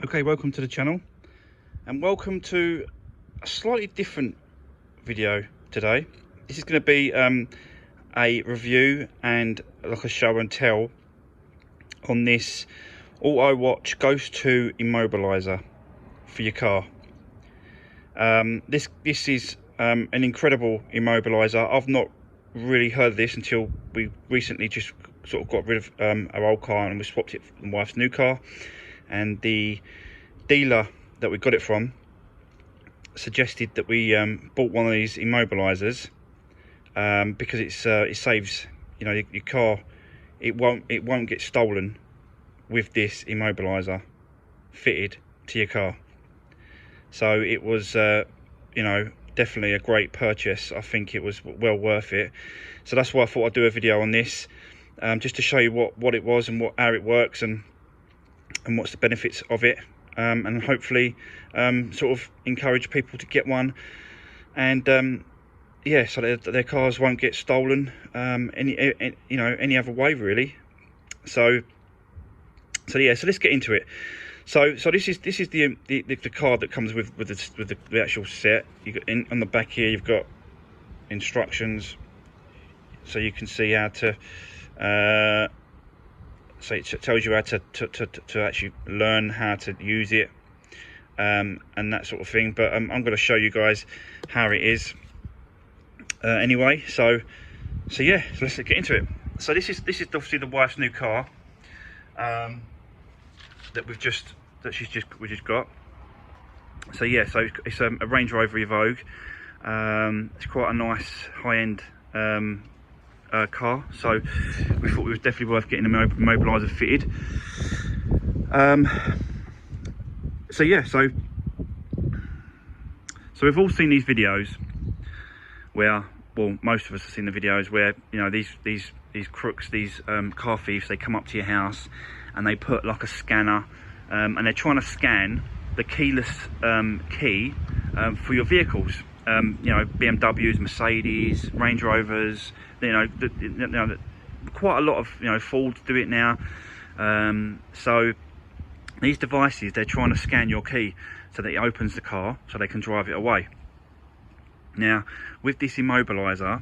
Okay, welcome to the channel and welcome to a slightly different video today. This is going to be a review and like a show and tell on this Autowatch Ghost 2 Immobiliser for your car. This is an incredible immobiliser. I've not really heard of this until we recently just sort of got rid of our old car and we swapped it for my wife's new car, and the dealer that we got it from suggested that we bought one of these immobilisers because it saves, you know, your car, it won't get stolen with this immobiliser fitted to your car. So it was you know, definitely a great purchase. I think it was well worth it. So that's why I thought I'd do a video on this, just to show you what it was and how it works and what's the benefits of it, and hopefully sort of encourage people to get one, and yeah, so their cars won't get stolen any other way really. So yeah, so let's get into it. So this is the card that comes with the actual set. You got on the back here, you've got instructions, so you can see how to so it tells you how to actually learn how to use it, and that sort of thing. But I'm going to show you guys how it is anyway. So yeah, so let's get into it. So this is obviously the wife's new car that we just got. So yeah, so it's a Range Rover Evoque. It's quite a nice high-end car, so we thought it was definitely worth getting a immobiliser fitted. So yeah, so we've all seen these videos where, well, most of us have seen the videos where, you know, these crooks, these car thieves, they come up to your house and they put like a scanner, and they're trying to scan the keyless key for your vehicles. You know, BMWs, Mercedes, Range Rovers, you know, quite a lot of, you know, Fords do it now. So these devices, they're trying to scan your key so that it opens the car so they can drive it away. Now, with this immobiliser,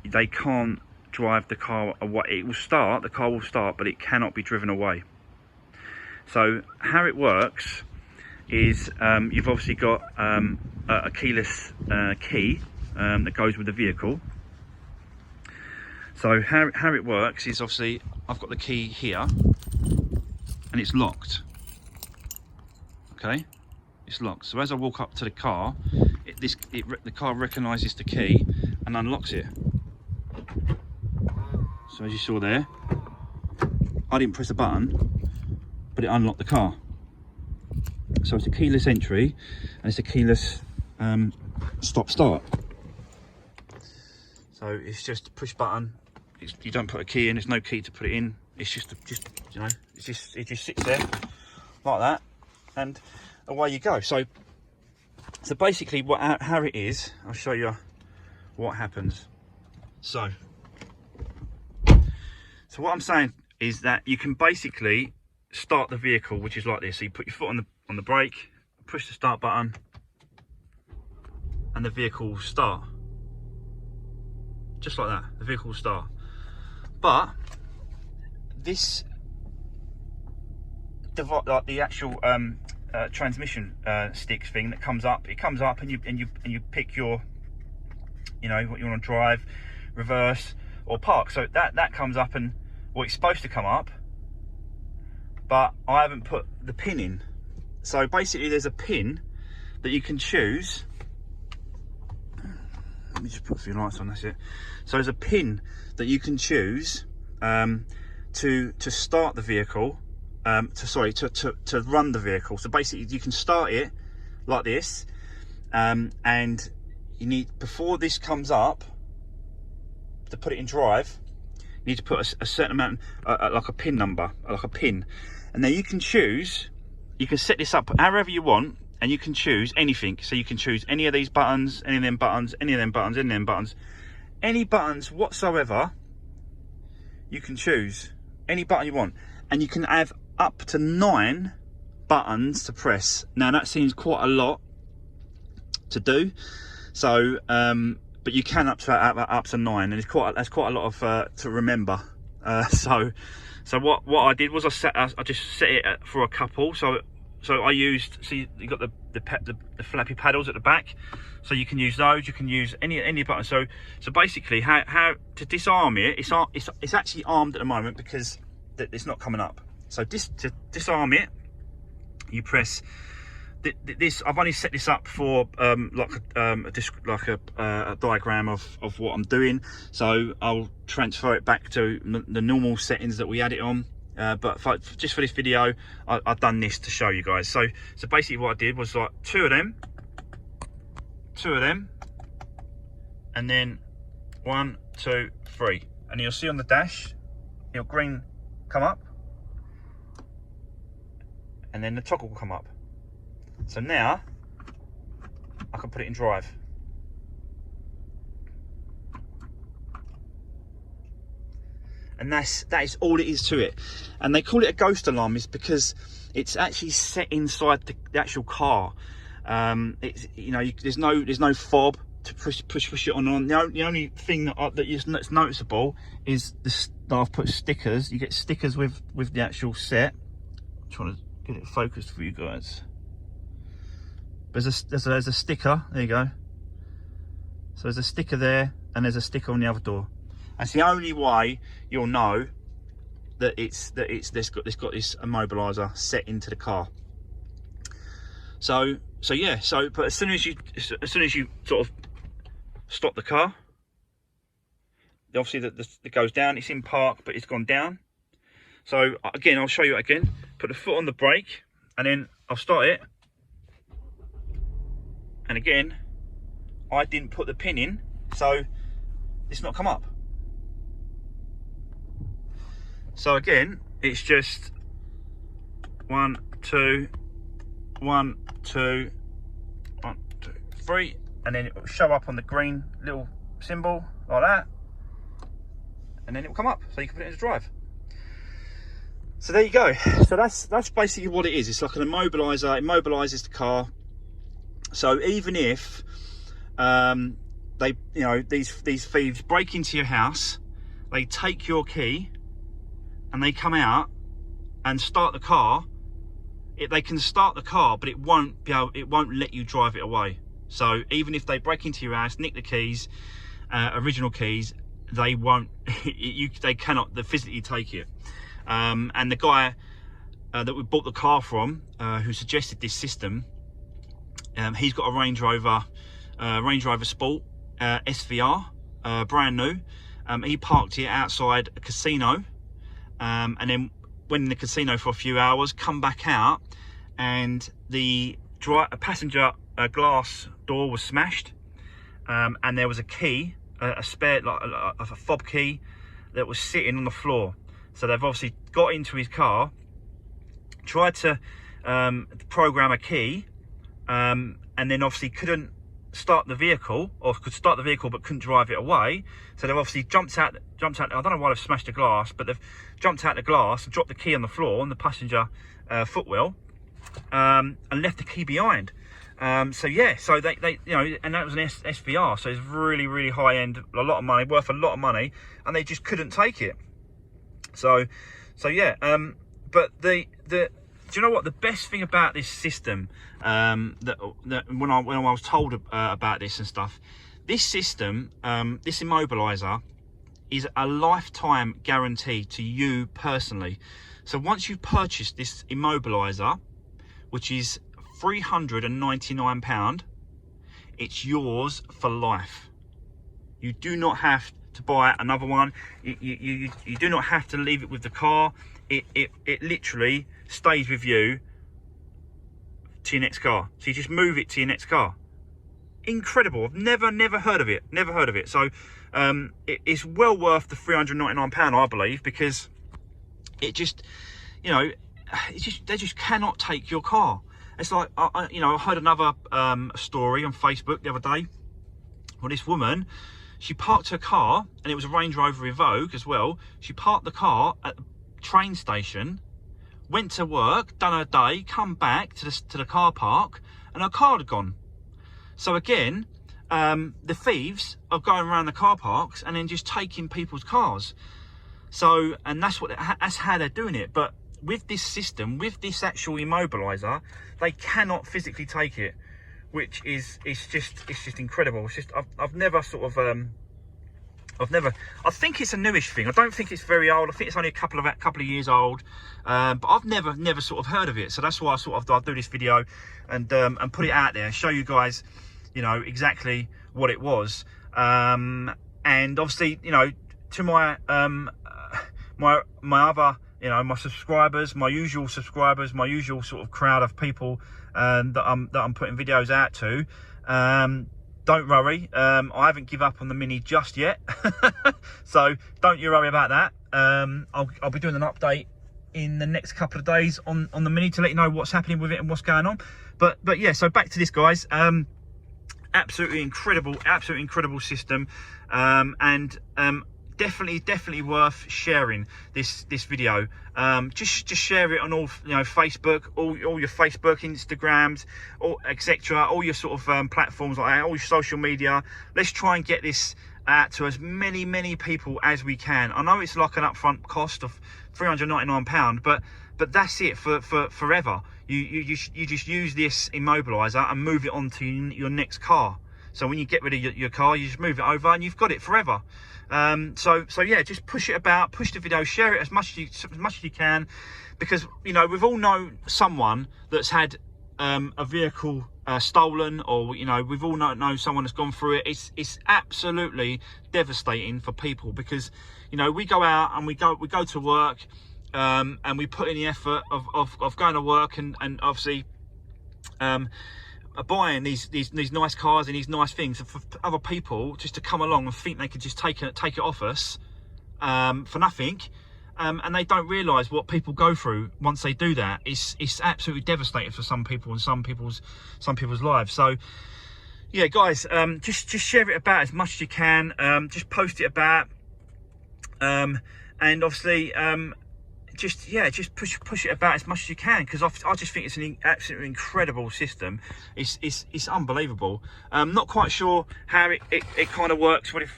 they can't drive the car away. It will start, the car will start, but it cannot be driven away. So how it works is, you've obviously got a keyless key that goes with the vehicle. So how it works is, obviously I've got the key here and it's locked. Okay, it's locked. So as I walk up to the car, the car recognises the key and unlocks it. So as you saw there, I didn't press a button, but it unlocked the car. So it's a keyless entry and it's a keyless stop start. So it's just a push button. You don't put a key in. There's no key to put it in. It's just you know, it just sits there like that, and away you go. So basically, how it is, I'll show you what happens. So what I'm saying is that you can basically start the vehicle, which is like this. So you put your foot on the brake, push the start button, and the vehicle will start. Just like that, the vehicle will start. But this device, like the actual transmission sticks thing that comes up, it comes up and you pick your, you know, what you want to drive, reverse or park. So that comes up, and well, it's supposed to come up, but I haven't put the pin in. So basically there's a pin that you can choose. Let me just put a few lights on, that's it. So there's a pin that you can choose to start the vehicle, to run the vehicle. So basically you can start it like this, and you need, before this comes up, to put it in drive, you need to put a certain amount, like a pin number, like a pin. And then you can choose, you can set this up however you want, and you can choose anything. So you can choose any of these buttons, any of them buttons, any of them buttons, any of them buttons, any buttons whatsoever. You can choose any button you want, and you can have up to 9 buttons to press. Now that seems quite a lot to do, so but you can up to 9, and that's quite a lot of to remember. So what I did was I just set it for a couple. So I used, see, you got the flappy paddles at the back, so you can use those. You can use any button. So basically, how to disarm it? It's actually armed at the moment because it's not coming up. So to disarm it, you press this. I've only set this up for like a diagram of what I'm doing. So I'll transfer it back to the normal settings that we had it on. But just for this video, I've done this to show you guys. So basically what I did was like two of them, and then 1, 2, 3. And you'll see on the dash, your green come up, and then the toggle will come up. So now I can put it in drive. And that is all it is to it. And they call it a ghost alarm is because it's actually set inside the actual car. It's, you know, there's no fob to push it on. The only thing that's noticeable is I've put stickers. You get stickers with the actual set. I'm trying to get it focused for you guys. There's a sticker. There you go. So there's a sticker there, and there's a sticker on the other door. That's the only way you'll know that it's got this immobiliser set into the car. So yeah. But as soon as you sort of stop the car, obviously it goes down. It's in park, but it's gone down. So again, I'll show you it again. Put the foot on the brake, and then I'll start it. And again, I didn't put the pin in, so it's not come up. So again, it's just 1, 2, 1, 2, 1, 2, 3, and then it will show up on the green little symbol like that, and then it will come up, so you can put it into drive. So there you go. So that's basically what it is. It's like an immobiliser. It immobilises the car. So even if they, you know, these thieves break into your house, they take your key, and they come out and start the car, they can start the car, but it won't let you drive it away. So even if they break into your house, nick the keys, original keys, they won't. They cannot physically take it. And the guy that we bought the car from, who suggested this system, he's got a Range Rover Sport SVR, brand new. He parked it outside a casino, and then went in the casino for a few hours, come back out, and the passenger glass door was smashed, and there was a key, a spare, like a fob key, that was sitting on the floor. So they've obviously got into his car, tried to program a key, and then obviously couldn't start the vehicle, or could start the vehicle but couldn't drive it away. So they've obviously jumped out. I don't know why they've smashed the glass, but they've jumped out the glass and dropped the key on the floor on the passenger footwell, and left the key behind. So yeah, so they you know, and that was an SVR, so it's really high end, a lot of money, worth a lot of money, and they just couldn't take it. So yeah, but do you know what the best thing about this system, that when I was told about this and stuff, this system, this immobiliser, is a lifetime guarantee to you personally. So once you've purchased this immobiliser, which is £399, it's yours for life. You do not have to buy another one. You do not have to leave it with the car. It literally stays with you to your next car. So you just move it to your next car. Incredible. I've never heard of it. Never heard of it. So it's well worth the £399, I believe, because it just, you know, they just cannot take your car. It's like, you know, I heard another story on Facebook the other day. Well, this woman, she parked her car, and it was a Range Rover Evoque as well. She parked the car at the train station, went to work, done her day, come back to the car park, and her car had gone. So again, the thieves are going around the car parks and then just taking people's cars. So, and that's how they're doing it. But with this system, with this actual immobiliser, they cannot physically take it, which is just incredible. It's just I've never sort of I think it's a newish thing. I don't think it's very old. I think it's only a couple of years old, but I've never sort of heard of it. So that's why I'll do this video and put it out there, show you guys, you know, exactly what it was. And obviously, you know, to my my other, you know, my subscribers, my usual subscribers, my usual sort of crowd of people that I'm putting videos out to. Don't worry, I haven't given up on the Mini just yet. So don't you worry about that. I'll be doing an update in the next couple of days on the Mini to let you know what's happening with it and what's going on. But yeah, so back to this, guys. Absolutely incredible system, and definitely worth sharing this video. Just share it on all, you know, Facebook, all your Facebook, Instagrams, etc., all your sort of platforms like that, all your social media. Let's try and get this out to as many people as we can. I know it's like an upfront cost of £399, but that's it for forever. You just use this immobiliser and move it onto your next car. So when you get rid of your car, you just move it over and you've got it forever. So yeah, just push it about, push the video, share it as much as you can, because, you know, we've all known someone that's had a vehicle stolen, or, you know, we've all know someone that's gone through it. It's absolutely devastating for people, because, you know, we go out and we go to work, and we put in the effort of going to work and obviously buying these nice cars and these nice things, for other people just to come along and think they could just take it off us for nothing, and they don't realise what people go through once they do that. It's absolutely devastating for some people and some people's lives. So yeah, guys, just share it about as much as you can. Just post it about, and obviously just push it about as much as you can, because I just think it's an absolutely incredible system. It's unbelievable. Not quite sure how it kind of works with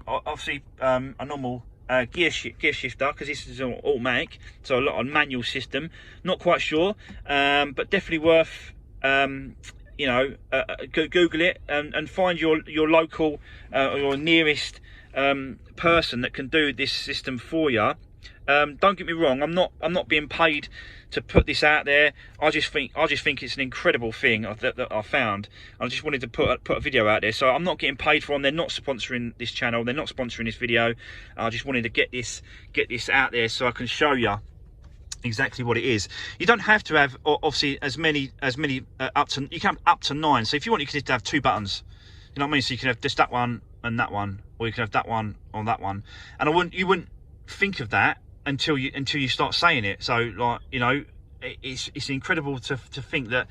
obviously a normal gear shifter, because this is an automatic, so a lot of manual system. Not quite sure, but definitely worth you know, Google it and find your local or your nearest person that can do this system for you. Don't get me wrong, I'm not being paid to put this out there. I just think it's an incredible thing that I found. I just wanted to put a video out there, so I'm not getting paid for them. They're not sponsoring this channel, they're not sponsoring this video. I just wanted to get this out there so I can show you exactly what it is. You don't have to have obviously as many up to, you can have up to 9. So if you want, you can just have 2 buttons, you know what I mean? So you can have just that one and that one, or you can have that one or that one. And you wouldn't think of that until you start saying it. So, like, you know, it's incredible to think that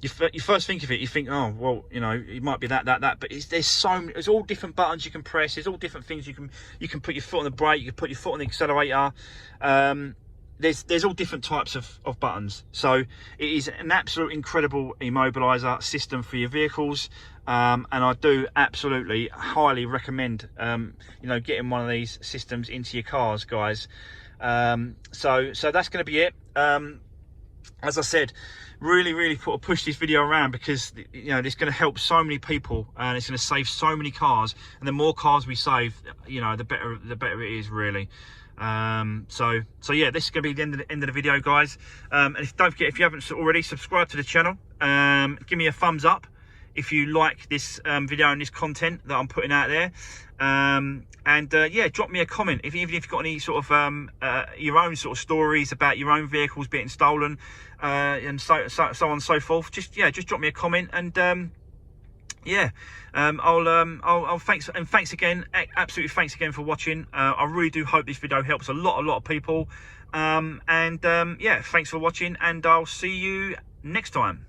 you first think of it, you think, oh well, you know, it might be that, but there's all different buttons you can press. There's all different things you can put your foot on the brake, you can put your foot on the accelerator. There's all different types of buttons. So it is an absolute incredible immobiliser system for your vehicles, and I do absolutely highly recommend you know, getting one of these systems into your cars, guys. So that's going to be it. As I said, really push this video around, because, you know, it's going to help so many people and it's going to save so many cars, and the more cars we save, you know, the better it is, really. So yeah, this is going to be the end of the video, guys. And don't forget, if you haven't already, subscribe to the channel. Give me a thumbs up if you like this video and this content that I'm putting out there. Yeah, drop me a comment even if you've got any sort of your own sort of stories about your own vehicles being stolen, and so on and so forth. Just drop me a comment, and yeah, I'll thanks again, absolutely thanks again for watching. I really do hope this video helps a lot of people, yeah, thanks for watching, and I'll see you next time.